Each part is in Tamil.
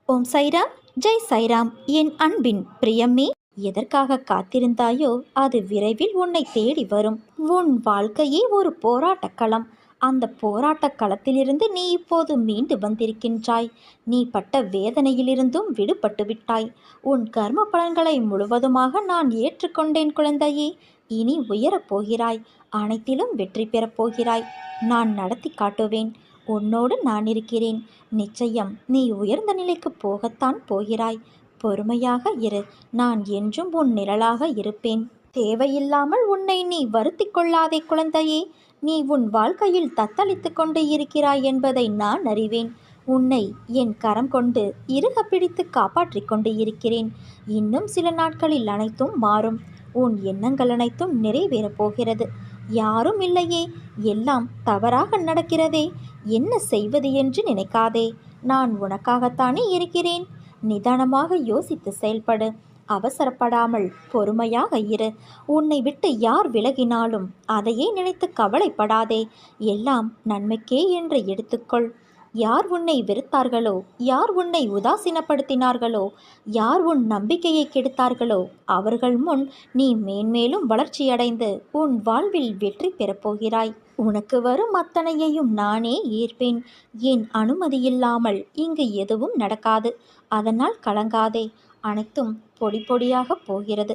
ஓம் சைராம், ஜெய் சைராம். என் அன்பின் பிரியமே, எதற்காக காத்திருந்தாயோ அது விரைவில் உன்னை தேடி வரும். உன் வாழ்க்கையே ஒரு போராட்டக் களம். அந்த போராட்டக் களத்திலிருந்து நீ இப்போது மீண்டு வந்திருக்கின்றாய். நீ பட்ட வேதனையிலிருந்தும் விடுபட்டு விட்டாய். உன் கர்ம பலன்களை முழுவதுமாக நான் ஏற்றுக்கொண்டேன் குழந்தையே. இனி உயரப் போகிறாய். அனைத்திலும் வெற்றி பெறப் போகிறாய். நான் நடத்தி காட்டுவேன். உன்னோடு நான் இருக்கிறேன். நிச்சயம் நீ உயர்ந்த நிலைக்கு போகத்தான் போகிறாய். பொறுமையாக இரு. நான் என்றும் உன் நிழலாக இருப்பேன். தேவையில்லாமல் உன்னை நீ வருத்தி கொள்ளாதே குழந்தையே. நீ உன் வாழ்க்கையில் தத்தளித்து கொண்டு இருக்கிறாய் என்பதை நான் அறிவேன். உன்னை என் கரம் கொண்டு இறுக பிடித்து காப்பாற்றிக் கொண்டு இருக்கிறேன். இன்னும் சில நாட்களில் அனைத்தும் மாறும். உன் எண்ணங்கள் அனைத்தும் நிறைவேறப் போகிறது. யாரும் இல்லையே, எல்லாம் தவறாக நடக்கிறதே, என்ன செய்வது என்று நினைக்காதே. நான் உனக்காகத்தானே இருக்கிறேன். நிதானமாக யோசித்து செயல்படு. அவசரப்படாமல் பொறுமையாக இரு. உன்னை விட்டு யார் விலகினாலும் அதையே நினைத்து கவலைப்படாதே. எல்லாம் நன்மைக்கே என்று எடுத்துக்கொள். யார் உன்னை வெறுத்தார்களோ, யார் உன்னை உதாசீனப்படுத்தினார்களோ, யார் உன் நம்பிக்கையை கெடுத்தார்களோ அவர்கள் முன் நீ மேன்மேலும் வளர்ச்சியடைந்து உன் வாழ்வில் வெற்றி பெறப்போகிறாய். உனக்கு வரும் அத்தனையையும் நானே ஏற்பேன். என் அனுமதியில்லாமல் இங்கு எதுவும் நடக்காது. அதனால் கலங்காதே. அனைத்தும் பொடி பொடியாக போகிறது.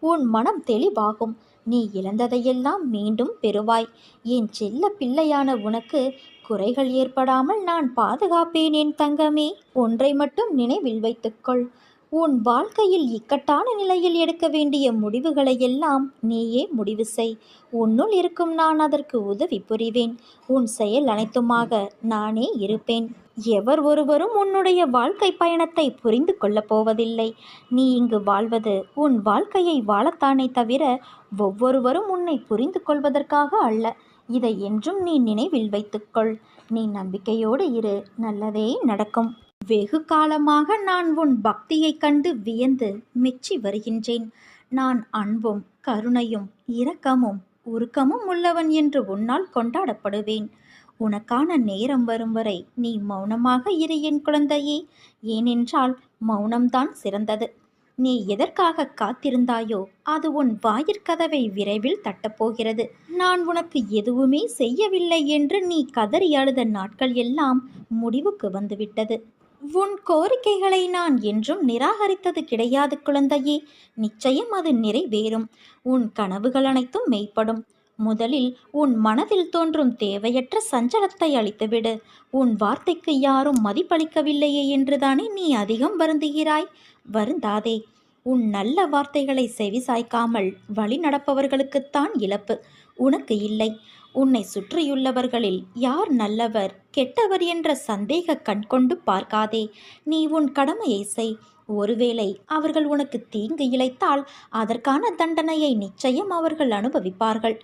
உன் மனம் தெளிவாகும். நீ இழந்ததையெல்லாம் மீண்டும் பெறுவாய். என் செல்ல பிள்ளையான உனக்கு குறைகள் ஏற்படாமல் நான் பாதுகாப்பேன் என் தங்கமே. ஒன்றை மட்டும் நினைவில் வைத்துக்கொள். உன் வாழ்க்கையில் இக்கட்டான நிலையில் எடுக்க வேண்டிய முடிவுகளை எல்லாம் நீயே முடிவு செய். உன்னுள் இருக்கும் நான் அதற்கு உதவி புரிவேன். உன் செயல் அனைத்துமாக நானே இருப்பேன். எவர் ஒருவரும் உன்னுடைய வாழ்க்கை பயணத்தை புரிந்து கொள்ளப் போவதில்லை. நீ இங்கு வாழ்வது உன் வாழ்க்கையை வாழத்தானே தவிர ஒவ்வொருவரும் உன்னை புரிந்து கொள்வதற்காக அல்ல. இதை என்றும் நீ நினைவில் வைத்துக்கொள். நீ நம்பிக்கையோடு இரு. நல்லதே நடக்கும். வெகு காலமாக நான் உன் பக்தியை கண்டு வியந்து மெச்சி வருகின்றேன். நான் அன்பும் கருணையும் இரக்கமும் உருக்கமும் உள்ளவன் என்று உன்னால் கொண்டாடப்படுவேன். உனக்கான நேரம் வரும் வரை நீ மௌனமாக இரு என் குழந்தையே. ஏனென்றால் மௌனம்தான் சிறந்தது. நீ எதற்காக காத்திருந்தாயோ அது உன் வாயிற்கதவை விரைவில் தட்டப்போகிறது. நான் உனக்கு எதுவுமே செய்யவில்லை என்று நீ கதறி அழுத நாட்கள் எல்லாம் முடிவுக்கு வந்துவிட்டது. உன் கோரிக்கைகளை நான் என்றும் நிராகரித்தது கிடையாது குழந்தையே. நிச்சயம் அது நிறைவேறும். உன் கனவுகள் அனைத்தும் மெய்ப்படும். முதலில் உன் மனதில் தோன்றும் தேவையற்ற சஞ்சலத்தை அழித்துவிடு. உன் வார்த்தைக்கு யாரும் மதிப்பளிக்கவில்லையே என்றுதானே நீ அதிகம் வருந்துகிறாய். வருந்தாதே. உன் நல்ல வார்த்தைகளை செவிசாய்க்காமல் வழி நடப்பவர்களுக்குத்தான் இழப்பு, உனக்கு இல்லை. உன்னை சுற்றியுள்ளவர்களில் யார் நல்லவர் கெட்டவர் என்ற சந்தேக கண் கொண்டு பார்க்காதே. நீ உன் கடமையை செய். ஒருவேளை அவர்கள் உனக்கு தீங்கு இழைத்தால் அதற்கான தண்டனையை நிச்சயம் அவர்கள் அனுபவிப்பார்கள்.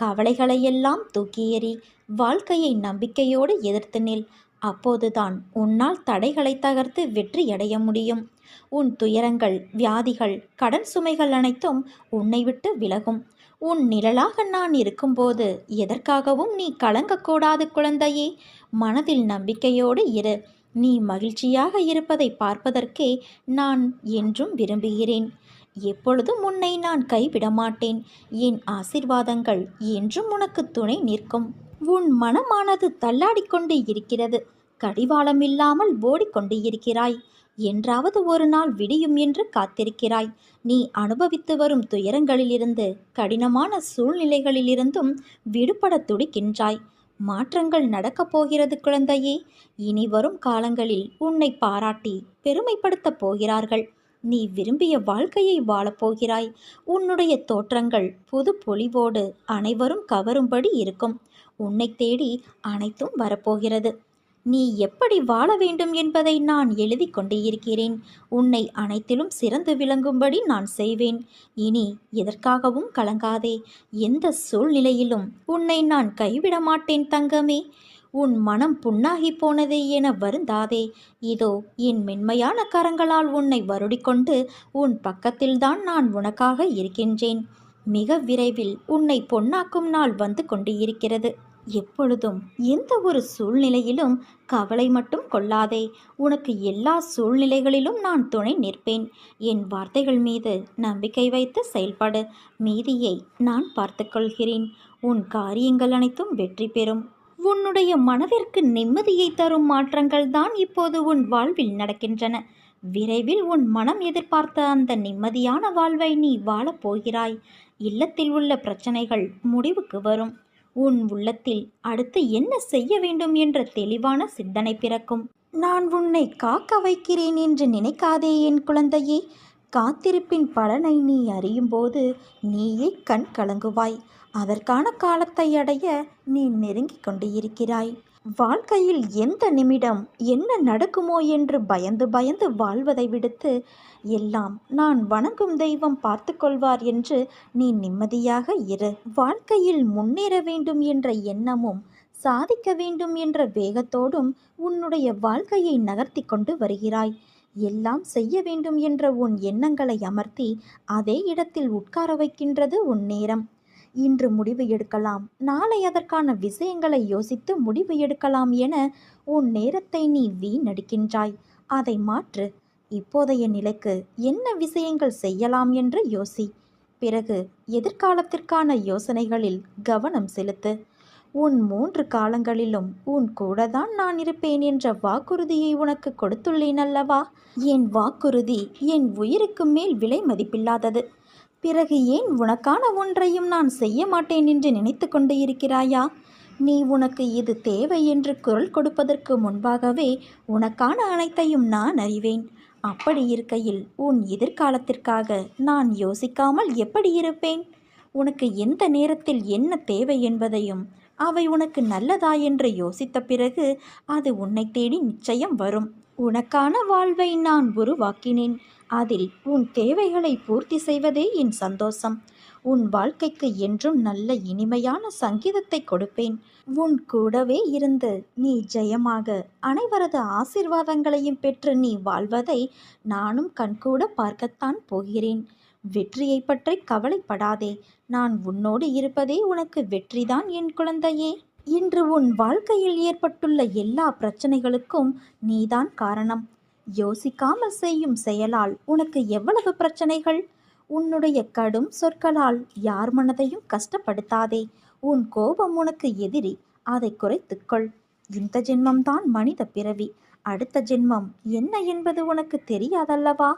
கவலைகளையெல்லாம் தூக்கி எறி. வாழ்க்கையை நம்பிக்கையோடு எதிர்த்து நில். அப்போதுதான் உன்னால் தடைகளை தகர்த்து வெற்றியடைய முடியும். உன் துயரங்கள், வியாதிகள், கடன் சுமைகள் அனைத்தும் உன்னை விட்டு விலகும். உன் நிழலாக நான் இருக்கும்போது எதற்காகவும் நீ கலங்கக்கூடாது குழந்தையே. மனதில் நம்பிக்கையோடு இரு. நீ மகிழ்ச்சியாக இருப்பதை பார்ப்பதற்கே நான் என்றும் விரும்புகிறேன். எப்பொழுதும் உன்னை நான் கைவிட மாட்டேன். என் ஆசீர்வாதங்கள் என்றும் உனக்கு துணை நிற்கும். உன் மனமானது தள்ளாடிக்கொண்டு இருக்கிறது. கடிவாளம் இல்லாமல் ஓடிக்கொண்டு இருக்கிறாய். என்றாவது ஒரு நாள் விடியும் என்று காத்திருக்கிறாய். நீ அனுபவித்து வரும் துயரங்களிலிருந்து, கடினமான சூழ்நிலைகளிலிருந்தும் விடுபட துடிக்கின்றாய். மாற்றங்கள் நடக்கப் போகிறது குழந்தையே. இனி வரும் காலங்களில் உன்னை பாராட்டி பெருமைப்படுத்தப் போகிறார்கள். நீ விரும்பிய வாழ்க்கையை வாழப்போகிறாய். உன்னுடைய தோற்றங்கள் புது பொலிவோடு அனைவரும் கவரும்படி இருக்கும். உன்னை தேடி அனைத்தும் வரப்போகிறது. நீ எப்படி வாழ வேண்டும் என்பதை நான் எழுதி கொண்டு இருக்கிறேன். உன்னை அனைத்திலும் சிறந்து விளங்கும்படி நான் செய்வேன். இனி எதற்காகவும் கலங்காதே. எந்த சூழ்நிலையிலும் உன்னை நான் கைவிட மாட்டேன் தங்கமே. உன் மனம் புண்ணாகி போனதே என வருந்தாதே. இதோ என் மென்மையான கரங்களால் உன்னை வருடிக்கொண்டு உன் பக்கத்தில்தான் நான் உனக்காக இருக்கின்றேன். மிக விரைவில் உன்னை பொன்னாக்கும் நாள் வந்து கொண்டு இருக்கிறது. எப்பொழுதும் எந்த ஒரு சூழ்நிலையிலும் கவலை மட்டும் கொள்ளாதே. உனக்கு எல்லா சூழ்நிலைகளிலும் நான் துணை நிற்பேன். என் வார்த்தைகள் மீது நம்பிக்கை வைத்து செயல்படு. மீதியை நான் பார்த்துக்கொள்கிறேன். உன் காரியங்கள் அனைத்தும் வெற்றி பெறும். உன்னுடைய மனதிற்கு நிம்மதியை தரும் மாற்றங்கள் தான் இப்போது உன் வாழ்வில் நடக்கின்றன. விரைவில் உன் மனம் எதிர்பார்த்த அந்த நிம்மதியான வாழ்வை நீ வாழப் போகிறாய். இல்லத்தில் உள்ள பிரச்சனைகள் முடிவுக்கு வரும். உன் உள்ளத்தில் அடுத்து என்ன செய்ய வேண்டும் என்ற தெளிவான சிந்தனை பிறக்கும். நான் உன்னை காக்க வைக்கிறேன் என்று நினைக்காதே என் குழந்தையே. காத்திருப்பின் பலனை நீ அறியும்போது நீயே கண் கலங்குவாய். அதற்கான காலத்தை அடைய நீ நெருங்கிக் கொண்டு இருக்கிறாய். வாழ்க்கையில் எந்த நிமிடம் என்ன நடக்குமோ என்று பயந்து பயந்து வாழ்வதை விடுத்து, எல்லாம் நான் வணங்கும் தெய்வம் பார்த்து கொள்வார் என்று நீ நிம்மதியாக இரு. வாழ்க்கையில் முன்னேற வேண்டும் என்ற எண்ணமும் சாதிக்க வேண்டும் என்ற வேகத்தோடும் உன்னுடைய வாழ்க்கையை நகர்த்தி கொண்டு வருகிறாய். எல்லாம் செய்ய வேண்டும் என்ற உன் எண்ணங்களை அமர்த்தி அதே இடத்தில் உட்கார வைக்கின்றது உன் நேரம். இன்று முடிவு எடுக்கலாம், நாளை அதற்கான விஷயங்களை யோசித்து முடிவு எடுக்கலாம் என உன் நேரத்தை நீ வீணடிக்கின்றாய். அதை மாற்று. இப்போதைய நிலைக்கு என்ன விஷயங்கள் செய்யலாம் என்று யோசி. பிறகு எதிர்காலத்திற்கான யோசனைகளில் கவனம் செலுத்து. உன் 3 காலங்களிலும் உன் கூட தான் நான் இருப்பேன் என்ற வாக்குறுதியை உனக்கு கொடுத்துள்ளேன் அல்லவா? என் வாக்குறுதி என் உயிருக்கு மேல் விலை மதிப்பில்லாதது. பிறகு ஏன் உனக்கான ஒன்றையும் நான் செய்ய மாட்டேன் என்று நினைத்து கொண்டு இருக்கிறாயா? நீ உனக்கு இது தேவை என்று குரல் கொடுப்பதற்கு முன்பாகவே உனக்கான அனைத்தையும் நான் அறிவேன். அப்படி இருக்கையில் உன் எதிர்காலத்திற்காக நான் யோசிக்காமல் எப்படி இருப்பேன்? உனக்கு எந்த நேரத்தில் என்ன தேவை என்பதையும் அவை உனக்கு நல்லதா என்று யோசித்த பிறகு அது உன்னை தேடி நிச்சயம் வரும். உனக்கான வாழ்வை நான் உருவாக்கினேன். அதில் உன் தேவைகளை பூர்த்தி செய்வதே என் சந்தோஷம். உன் வாழ்க்கைக்கு என்றும் நல்ல இனிமையான சங்கீதத்தை கொடுப்பேன். உன் கூடவே இருந்து நீ ஜெயமாக அனைவரது ஆசீர்வாதங்களையும் பெற்று நீ வாழ்வதை நானும் கண்கூட பார்க்கத்தான் போகிறேன். வெற்றியை பற்றி கவலைப்படாதே. நான் உன்னோடு இருப்பதே உனக்கு வெற்றிதான் என் குழந்தையே. இன்று உன் வாழ்க்கையில் ஏற்பட்டுள்ள எல்லா பிரச்சனைகளுக்கும் நீதான் காரணம். யோசிக்காமல் செய்யும் செயலால் உனக்கு எவ்வளவு பிரச்சனைகள்! உன்னுடைய கடும் சொற்களால் யார் மனதையும் கஷ்டப்படுத்தாதே. உன் கோபம் உனக்கு எதிரி, அதை குறைத்துக்கொள். இந்த ஜென்மம்தான் மனித பிறவி. அடுத்த ஜென்மம் என்ன என்பது உனக்கு தெரியாதல்லவா?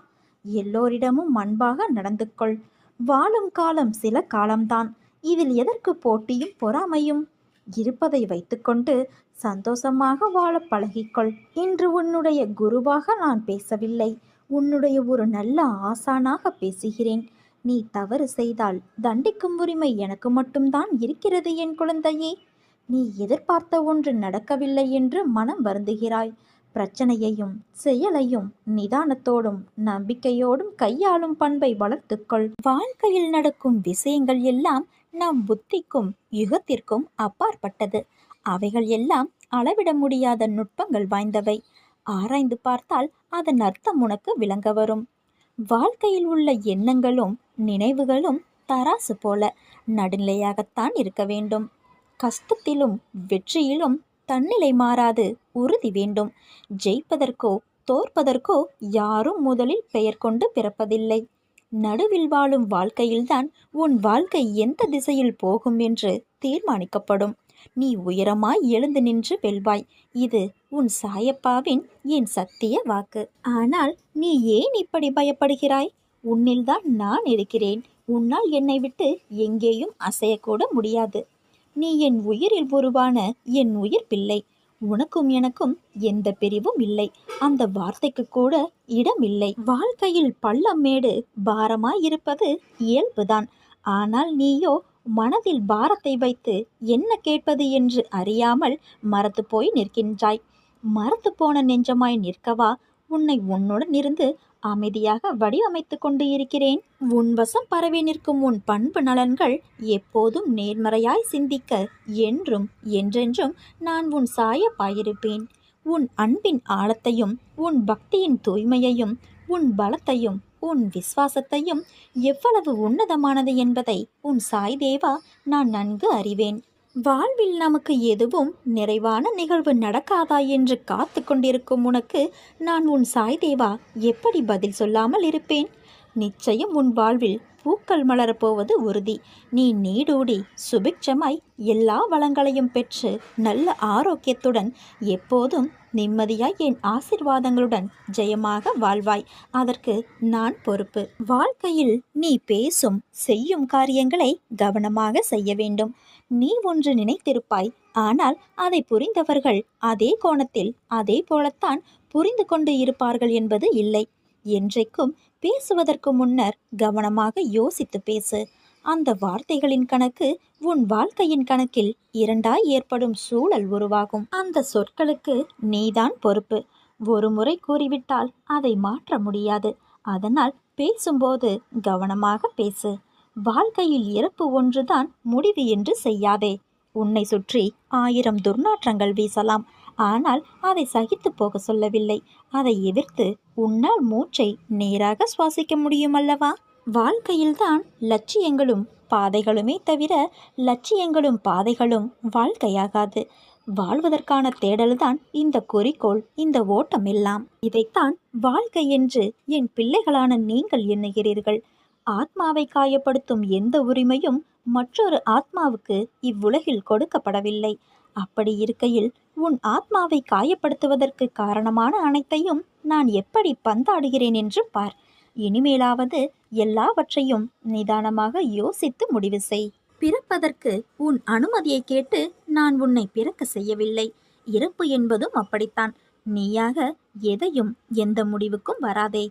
எல்லோரிடமும் அன்பாக நடந்து கொள். வாழும் காலம் சில காலம்தான். இதில் எதற்கு போட்டியும் பொறாமையும்? இருப்பதை வைத்துக்கொண்டு சந்தோஷமாக வாழ பழகிக்கொள். இன்று உன்னுடைய குருவாக நான் பேசவில்லை, உன்னுடைய ஒரு நல்ல ஆசானாக பேசுகிறேன். நீ தவறு செய்தால் தண்டிக்கும் உரிமை எனக்கு மட்டும்தான் இருக்கிறது என் குழந்தையே. நீ எதிர்பார்த்த ஒன்று நடக்கவில்லை என்று மனம் வருந்துகிறாய். பிரச்சனையையும் செயலையும் நிதானத்தோடும் நம்பிக்கையோடும் கையாளும் பண்பை வளர்த்துக்கொள். வாழ்க்கையில் நடக்கும் விஷயங்கள் எல்லாம் நம் புத்திக்கும் யுகத்திற்கும் அப்பாற்பட்டது. அவைகள் எல்லாம் அளவிட முடியாத நுட்பங்கள் வாய்ந்தவை. ஆராய்ந்து பார்த்தால் அதன் அர்த்தம் உனக்கு விளங்க வரும். வாழ்க்கையில் உள்ள எண்ணங்களும் நினைவுகளும் தராசு போல நடுநிலையாகத்தான் இருக்க வேண்டும். கஷ்டத்திலும் வெற்றியிலும் தன்னிலை மாறாது உறுதி வேண்டும். ஜெயிப்பதற்கோ தோற்பதற்கோ யாரும் முதலில் பெயர் கொண்டு பிறப்பதில்லை. நடுவில் வாழும் வாழ்க்கையில்தான் உன் வாழ்க்கை எந்த திசையில் போகும் என்று தீர்மானிக்கப்படும். நீ உயரமாய் எழுந்து நின்று வெல்வாய். இது உன் சாயப்பாவின் என் சத்திய வாக்கு. ஆனால் நீ ஏன் இப்படி பயப்படுகிறாய்? உன்னில்தான் நான் இருக்கிறேன். உன்னால் என்னை விட்டு எங்கேயும் அசையக்கூட முடியாது. நீ என் உயிரில் உருவான என் உயிர் பிள்ளை. உனக்கும் எனக்கும் எந்த பிரிவும் இல்லை. அந்த வார்த்தைக்கு கூட இடமில்லை. வாழ்க்கையில் பள்ளம் மேடு பாரமாயிருப்பது இயல்புதான். ஆனால் நீயோ மனதில் பாரத்தை வைத்து என்ன கேட்பது என்று அறியாமல் மரத்து போய் நிற்கின்றாய். மரத்து போன நெஞ்சமாய் நிற்கவா உன்னை உன்னுடன் இருந்து அமைதியாக வடிவமைத்து கொண்டு இருக்கிறேன். உன் வசம் பரவி நிற்கும் உன் பண்பு நலன்கள் எப்போதும் நேர்மறையாய் சிந்திக்க என்றும் என்றென்றும் நான் உன் சாயப்பாயிருப்பேன். உன் அன்பின் ஆழத்தையும் உன் பக்தியின் தூய்மையையும் உன் பலத்தையும் உன் விசுவாசத்தையும் எவ்வளவு உன்னதமானது என்பதை உன் சாய் தேவா நான் நன்கு அறிவேன். வாழ்வில் நமக்கு எதுவும் நிறைவான நிகழ்வு நடக்காதா என்று காத்து கொண்டிருக்கும் உனக்கு நான் உன் சாய் தேவா எப்படி பதில் சொல்லாமல் இருப்பேன்? நிச்சயம் உன் வாழ்வில் பூக்கள் மலரப்போவது உறுதி. நீ நீடூடி சுபிட்சமாய் எல்லா வளங்களையும் பெற்று நல்ல ஆரோக்கியத்துடன் எப்போதும் நிம்மதியாய் என் ஆசிர்வாதங்களுடன் ஜெயமாக வாழ்வாய். அதற்கு நான் பொறுப்பு. வாழ்க்கையில் நீ பேசும் செய்யும் காரியங்களை கவனமாக செய்ய வேண்டும். நீ ஒன்று நினைத்திருப்பாய், ஆனால் அதை புரிந்தவர்கள் அதே கோணத்தில் அதே போலத்தான் புரிந்து கொண்டு இருப்பார்கள் என்பது இல்லை. என்றைக்கும் பேசுவதற்கு முன்னர் கவனமாக யோசித்து பேசு. அந்த வார்த்தைகளின் கணக்கு உன் வாழ்க்கையின் கணக்கில் இரண்டாய் ஏற்படும் சூழல் உருவாகும். அந்த சொற்களுக்கு நீதான் பொறுப்பு. ஒரு முறை கூறிவிட்டால் அதை மாற்ற முடியாது. அதனால் பேசும்போது கவனமாக பேசு. வாழ்க்கையில் இறப்பு ஒன்றுதான் முடிவு என்று செய்யாதே. உன்னை சுற்றி 1000 துர்நாற்றங்கள் வீசலாம், ஆனால் அதை சகித்து போக சொல்லவில்லை. அதை எதிர்த்து உன்னால் மூச்சை நேராக சுவாசிக்க முடியும் அல்லவா? வாழ்க்கையில்தான் லட்சியங்களும் பாதைகளுமே தவிர லட்சியங்களும் பாதைகளும் வாழ்க்கையாகாது. வாழ்வதற்கான தேடல்தான் இந்த குறிக்கோள், இந்த ஓட்டம் எல்லாம். இதைத்தான் வாழ்க்கை என்று என் பிள்ளைகளான நீங்கள் எண்ணுகிறீர்கள். ஆத்மாவை காயப்படுத்தும் எந்த உரிமையும் மற்றொரு ஆத்மாவுக்கு இவ்வுலகில் கொடுக்கப்படவில்லை. அப்படி இருக்கையில் உன் ஆத்மாவை காயப்படுத்துவதற்கு காரணமான அனைத்தையும் நான் எப்படி பந்தாடுகிறேன் என்று பார். இனிமேலாவது எல்லாவற்றையும் நிதானமாக யோசித்து முடிவு செய். பிறப்பதற்கு உன் அனுமதியை கேட்டு நான் உன்னை பிறக்க செய்யவில்லை. இறப்பு என்பதும் அப்படித்தான். நீயாக எதையும் எந்த முடிவுக்கும் வராதே.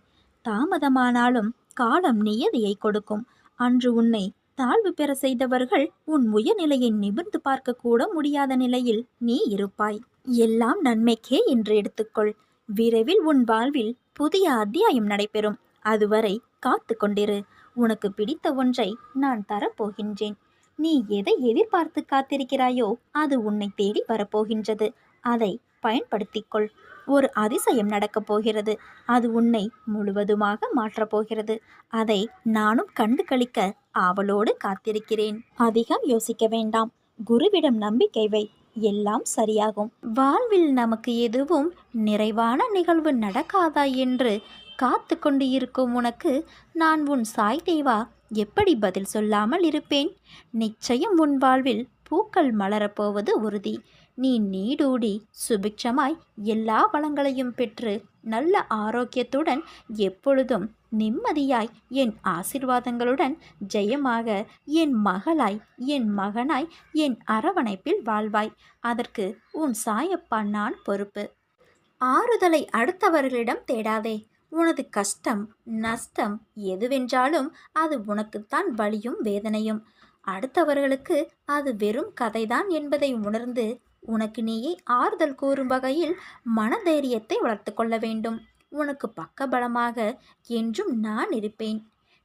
தாமதமானாலும் காலம் நியதியை கொடுக்கும். அன்று உன்னை தாழ்வு பெற செய்தவர்கள் உன் உயர்நிலையை நிமிர்ந்து பார்க்க கூட முடியாத நிலையில் நீ இருப்பாய். எல்லாம் நன்மைக்கே என்று எடுத்துக்கொள். விரைவில் உன் வாழ்வில் புதிய அத்தியாயம் நடைபெறும். அதுவரை காத்து கொண்டிரு. உனக்கு பிடித்த ஒன்றை நான் தரப்போகின்றேன். நீ எதை எதிர்பார்த்து காத்திருக்கிறாயோ அது உன்னை தேடி வரப்போகின்றது. அதை பயன்படுத்திக்கொள். ஒரு அதிசயம் நடக்கப் போகிறது. அது உன்னை முழுவதுமாக மாற்றப் போகிறது. அதை நானும் கண்டு களிக்க ஆவலோடு காத்திருக்கிறேன். அதிகம் யோசிக்க வேண்டாம். குருவிடம் நம்பிக்கை வை. எல்லாம் சரியாகும். வாழ்வில் நமக்கு எதுவும் நிறைவான நிகழ்வு நடக்காதா என்று காத்து கொண்டு இருக்கும் உனக்கு நான் உன் சாய் தேவா எப்படி பதில் சொல்லாமல் இருப்பேன்? நிச்சயம் உன் வாழ்வில் பூக்கள் மலரப்போவது உறுதி. நீ நீடூடி சுபிட்சமாய் எல்லா வளங்களையும் பெற்று நல்ல ஆரோக்கியத்துடன் எப்பொழுதும் நிம்மதியாய் என் ஆசிர்வாதங்களுடன் ஜெயமாக என் மகளாய் என் மகனாய் என் அரவணைப்பில் வாழ்வாய். அதற்கு உன் சாயப்பா நான் பொறுப்பு. ஆறுதலை அடுத்தவர்களிடம் தேடாதே. உனது கஷ்டம் நஷ்டம் எதுவென்றாலும் அது உனக்குத்தான் வலியும் வேதனையும். அடுத்தவர்களுக்கு அது வெறும் கதைதான் என்பதை உணர்ந்து உனக்கு நீயே ஆறுதல் கூறும் வகையில் மனதைரியத்தை வளர்த்து கொள்ள வேண்டும். உனக்கு பக்கபலமாக என்றும் நான் இருப்பேன்.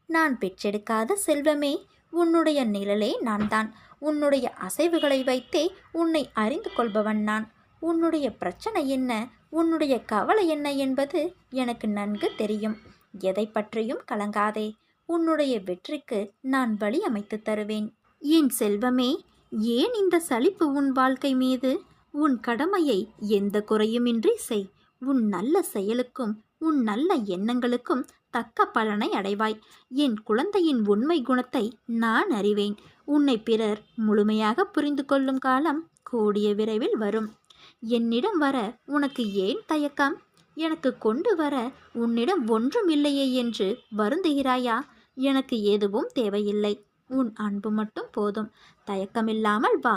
நான் பெற்றெடுக்காத செல்வமே, உன்னுடைய நிழலே நான் தான். உன்னுடைய அசைவுகளை வைத்தே உன்னை அறிந்து கொள்பவன் நான். உன்னுடைய பிரச்சனை என்ன, உன்னுடைய கவலை என்ன என்பது எனக்கு நன்கு தெரியும். எதை பற்றியும் கலங்காதே. உன்னுடைய வெற்றிக்கு நான் வழி அமைத்து தருவேன். என் செல்வமே, ஏன் இந்த சலிப்பு உன் வாழ்க்கை மீது? உன் கடமையை எந்த குறையுமின்றி செய். உன் நல்ல செயலுக்கும் உன் நல்ல எண்ணங்களுக்கும் தக்க பலனை அடைவாய். என் குழந்தையின் உண்மை குணத்தை நான் அறிவேன். உன்னை பிறர் முழுமையாக புரிந்து கொள்ளும் காலம் கூடிய விரைவில் வரும். என்னிடம் வர உனக்கு ஏன் தயக்கம்? எனக்கு கொண்டு வர உன்னிடம் ஒன்றும் இல்லையே என்று வருந்துகிறாயா? எனக்கு எதுவும் தேவையில்லை. உன் அன்பு மட்டும் போதும். தயக்கமில்லாமல் வா.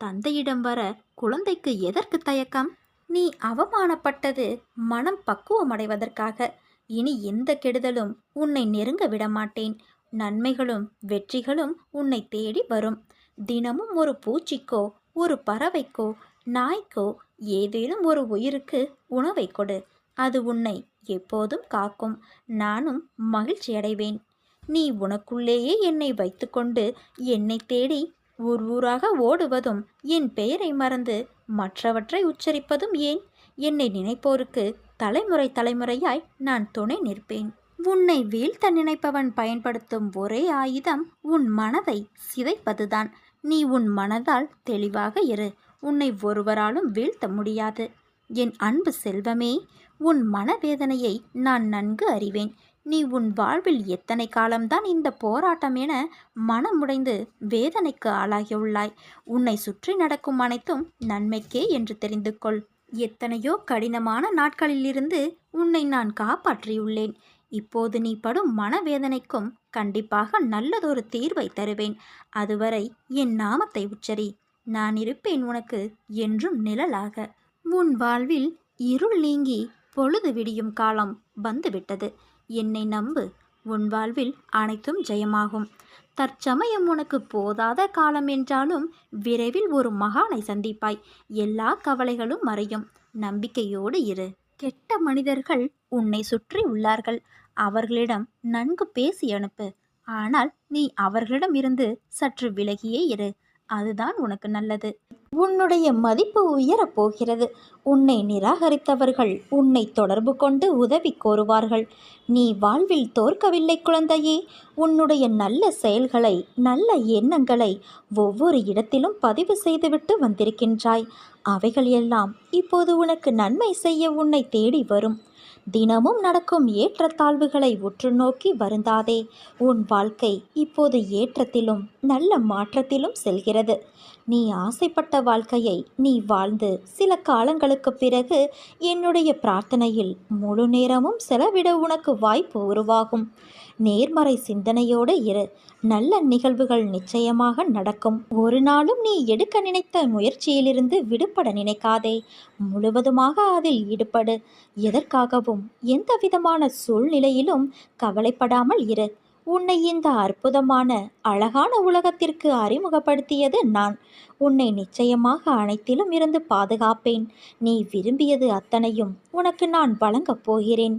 தந்தையிடம் வர குழந்தைக்கு எதற்கு தயக்கம்? நீ அவமானப்பட்டது மனம் பக்குவமடைவதற்காக. இனி எந்த கெடுதலும் உன்னை நெருங்க விடமாட்டேன். நன்மைகளும் வெற்றிகளும் உன்னை தேடி வரும். தினமும் ஒரு பூச்சிக்கோ ஒரு பறவைக்கோ நாய்க்கோ ஏதேனும் ஒரு உயிருக்கு உணவை கொடு. அது உன்னை எப்போதும் காக்கும். நானும் மகிழ்ச்சி அடைவேன். நீ உனக்குள்ளேயே என்னை வைத்துக்கொண்டு என்னை தேடி ஊர் ஊராக ஓடுவதும் என் பெயரை மறந்து மற்றவற்றை உச்சரிப்பதும் ஏன்? என்னை நினைப்போருக்கு தலைமுறை தலைமுறையாய் நான் துணை நிற்பேன். உன்னை வீழ்த்த நினைப்பவன் பயன்படுத்தும் ஒரே ஆயுதம் உன் மனதை சிதைப்பதுதான். நீ உன் மனதால் தெளிவாக இரு. உன்னை ஒருவராலும் வீழ்த்த முடியாது. என் அன்பு செல்வமே, உன் மனவேதனையை நான் நன்கு அறிவேன். நீ உன் வாழ்வில் எத்தனை காலம்தான் இந்த போராட்டம் என மனமுடைந்து வேதனைக்கு ஆளாகியுள்ளாய். உன்னை சுற்றி நடக்கும் அனைத்தும் நன்மைக்கே என்று தெரிந்து கொள். எத்தனையோ கடினமான நாட்களிலிருந்து உன்னை நான் காப்பாற்றியுள்ளேன். இப்போது நீ படும் மனவேதனைக்கும் கண்டிப்பாக நல்லதொரு தீர்வை தருவேன். அதுவரை என் நாமத்தை உச்சரி. நான் இருப்பேன் உனக்கு என்றும் நிழலாக. உன் வாழ்வில் இருள் நீங்கி பொழுது விடியும் காலம் வந்துவிட்டது. என்னை நம்பு. உன் வாழ்வில் அனைத்தும் ஜெயமாகும். தற்சமயம் உனக்கு போதாத காலம் என்றாலும் விரைவில் ஒரு மகானை சந்திப்பாய். எல்லா கவலைகளும் மறையும். நம்பிக்கையோடு இரு. கெட்ட மனிதர்கள் உன்னை சுற்றி உள்ளார்கள். அவர்களிடம் நன்கு பேசி அனுப்பு. ஆனால் நீ அவர்களிடம் இருந்து சற்று விலகியே இரு. அதுதான் உனக்கு நல்லது. உன்னுடைய மதிப்பு உயரப் போகிறது. உன்னை நிராகரித்தவர்கள் உன்னை தொடர்பு கொண்டு உதவி கோருவார்கள். நீ வாழ்வில் தோற்கவில்லை குழந்தையே. உன்னுடைய நல்ல செயல்களை, நல்ல எண்ணங்களை ஒவ்வொரு இடத்திலும் பதிவு செய்துவிட்டு வந்திருக்கின்றாய். அவைகள் எல்லாம் இப்போது உனக்கு நன்மை செய்ய உன்னை தேடி வரும். தினமும் நடக்கும் ஏற்றத்தாழ்வுகளை உற்று நோக்கி வருந்தாதே. உன் வாழ்க்கை இப்போது ஏற்றத்திலும் நல்ல மாற்றத்திலும் செல்கிறது. நீ ஆசைப்பட்ட வாழ்க்கையை நீ வாழ்ந்து சில காலங்களுக்கு பிறகு என்னுடைய பிரார்த்தனையில் முழு நேரமும் செலவிட உனக்கு வாய்ப்பு உருவாகும். நேர்மறை சிந்தனையோடு இரு. நல்ல நிகழ்வுகள் நிச்சயமாக நடக்கும். ஒரு நாளும் நீ எடுக்க நினைத்த முயற்சியிலிருந்து விடுபட நினைக்காதே. முழுவதுமாக அதில் ஈடுபடு. எதற்காகவும் எந்த விதமான சூழ்நிலையிலும் கவலைப்படாமல் இரு. உன்னை இந்த அற்புதமான அழகான உலகத்திற்கு அறிமுகப்படுத்தியது நான். உன்னை நிச்சயமாக அனைத்திலும் இருந்து பாதுகாப்பேன். நீ விரும்பியது அத்தனையும் உனக்கு நான் வழங்கப் போகிறேன்.